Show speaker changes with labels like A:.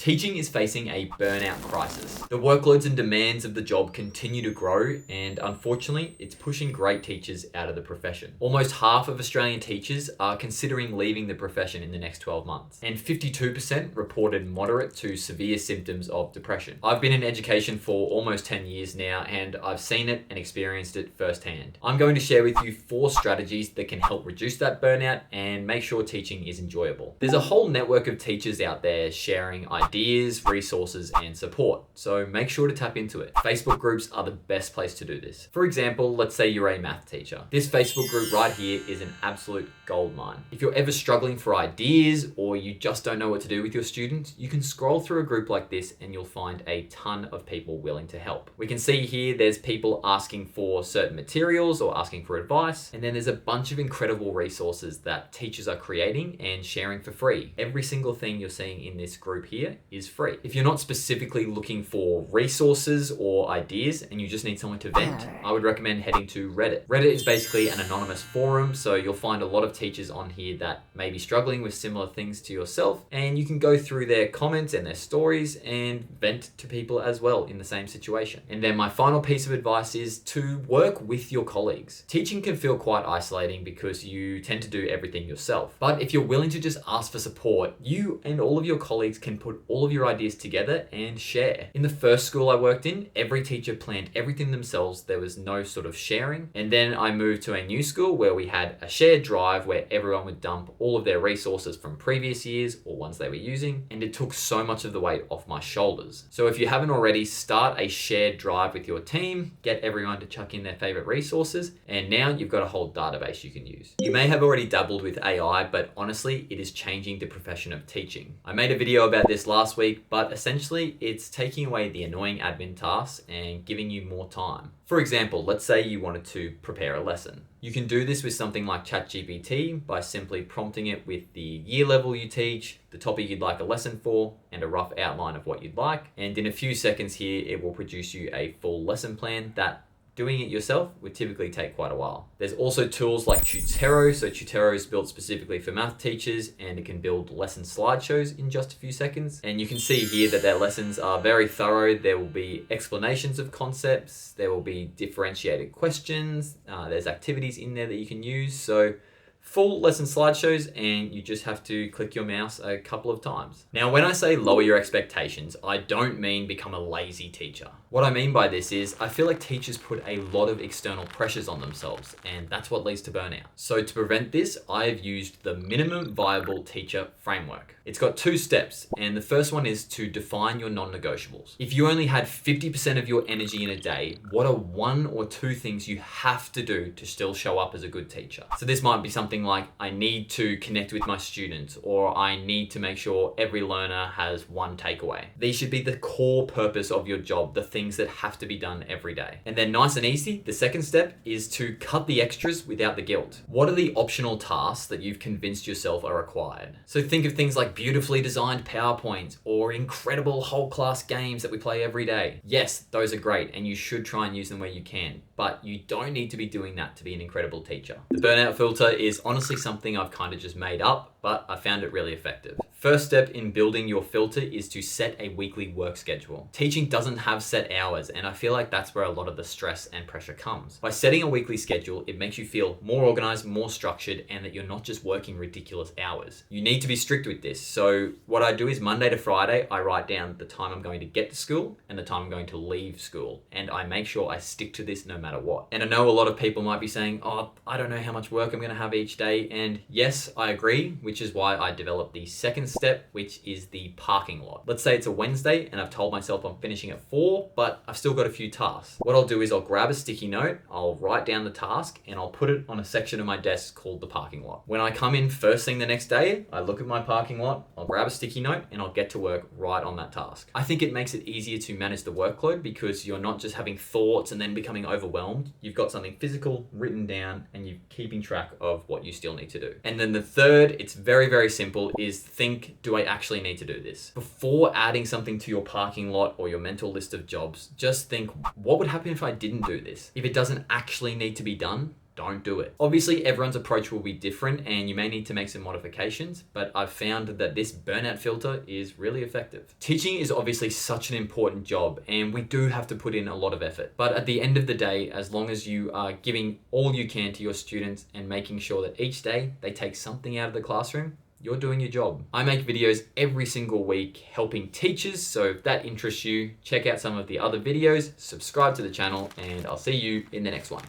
A: Teaching is facing a burnout crisis. The workloads and demands of the job continue to grow, and unfortunately, it's pushing great teachers out of the profession. Almost half of Australian teachers are considering leaving the profession in the next 12 months, and 52% reported moderate to severe symptoms of depression. I've been in education for almost 10 years now, and I've seen it and experienced it firsthand. I'm going to share with you 4 strategies that can help reduce that burnout and make sure teaching is enjoyable. There's a whole network of teachers out there sharing ideas, resources, and support, so make sure to tap into it. Facebook groups are the best place to do this. For example, let's say you're a math teacher. This Facebook group right here is an absolute goldmine. If you're ever struggling for ideas or you just don't know what to do with your students, you can scroll through a group like this and you'll find a ton of people willing to help. We can see here there's people asking for certain materials or asking for advice, and then there's a bunch of incredible resources that teachers are creating and sharing for free. Every single thing you're seeing in this group here is free. If you're not specifically looking for resources or ideas and you just need someone to vent, I would recommend heading to Reddit. Reddit is basically an anonymous forum, so you'll find a lot of teachers on here that may be struggling with similar things to yourself, and you can go through their comments and their stories and vent to people as well in the same situation. And then my final piece of advice is to work with your colleagues. Teaching can feel quite isolating because you tend to do everything yourself, but if you're willing to just ask for support, you and all of your colleagues can put all of your ideas together and share. In the first school I worked in, every teacher planned everything themselves. There was no sort of sharing. And then I moved to a new school where we had a shared drive where everyone would dump all of their resources from previous years or ones they were using, and it took so much of the weight off my shoulders. So if you haven't already, start a shared drive with your team, get everyone to chuck in their favorite resources, and now you've got a whole database you can use. You may have already dabbled with AI, but honestly, it is changing the profession of teaching. I made a video about this last week, but essentially it's taking away the annoying admin tasks and giving you more time. For example, let's say you wanted to prepare a lesson. You can do this with something like ChatGPT by simply prompting it with the year level you teach, the topic you'd like a lesson for, and a rough outline of what you'd like. And in a few seconds here, it will produce you a full lesson plan that doing it yourself would typically take quite a while. There's also tools like Tutero. So Tutero is built specifically for math teachers, and it can build lesson slideshows in just a few seconds. And you can see here that their lessons are very thorough. There will be explanations of concepts. There will be differentiated questions. There's activities in there that you can use. So full lesson slideshows, and you just have to click your mouse a couple of times. Now, when I say lower your expectations, I don't mean become a lazy teacher. What I mean by this is I feel like teachers put a lot of external pressures on themselves, and that's what leads to burnout. So to prevent this, I have used the minimum viable teacher framework. It's got 2 steps, and the first one is to define your non-negotiables. If you only had 50% of your energy in a day, what are 1 or 2 things you have to do to still show up as a good teacher? So this might be something like, I need to connect with my students, or I need to make sure every learner has 1 takeaway. These should be the core purpose of your job, the things that have to be done every day. And then nice and easy, the second step is to cut the extras without the guilt. What are the optional tasks that you've convinced yourself are required? So think of things like beautifully designed PowerPoints or incredible whole class games that we play every day. Yes, those are great, and you should try and use them where you can, but you don't need to be doing that to be an incredible teacher. The burnout filter is honestly something I've kind of just made up, but I found it really effective. First step in building your filter is to set a weekly work schedule. Teaching doesn't have set hours, and I feel like that's where a lot of the stress and pressure comes. By setting a weekly schedule, it makes you feel more organized, more structured, and that you're not just working ridiculous hours. You need to be strict with this. So what I do is Monday to Friday, I write down the time I'm going to get to school and the time I'm going to leave school, and I make sure I stick to this no matter what. And I know a lot of people might be saying, oh, I don't know how much work I'm going to have each day, and yes, I agree, which is why I developed the second step, which is the parking lot. Let's say it's a Wednesday and I've told myself I'm finishing at 4, but I've still got a few tasks. What I'll do is I'll grab a sticky note, I'll write down the task, and I'll put it on a section of my desk called the parking lot. When I come in first thing the next day, I look at my parking lot, I'll grab a sticky note, and I'll get to work right on that task. I think it makes it easier to manage the workload because you're not just having thoughts and then becoming overwhelmed. You've got something physical written down and you're keeping track of what you still need to do. And then the third, it's very, very simple, is think, do I actually need to do this? Before adding something to your parking lot or your mental list of jobs, just think, what would happen if I didn't do this? If it doesn't actually need to be done, don't do it. Obviously, everyone's approach will be different and you may need to make some modifications, but I've found that this burnout filter is really effective. Teaching is obviously such an important job and we do have to put in a lot of effort. But at the end of the day, as long as you are giving all you can to your students and making sure that each day they take something out of the classroom, you're doing your job. I make videos every single week helping teachers, so if that interests you, check out some of the other videos, subscribe to the channel, and I'll see you in the next one.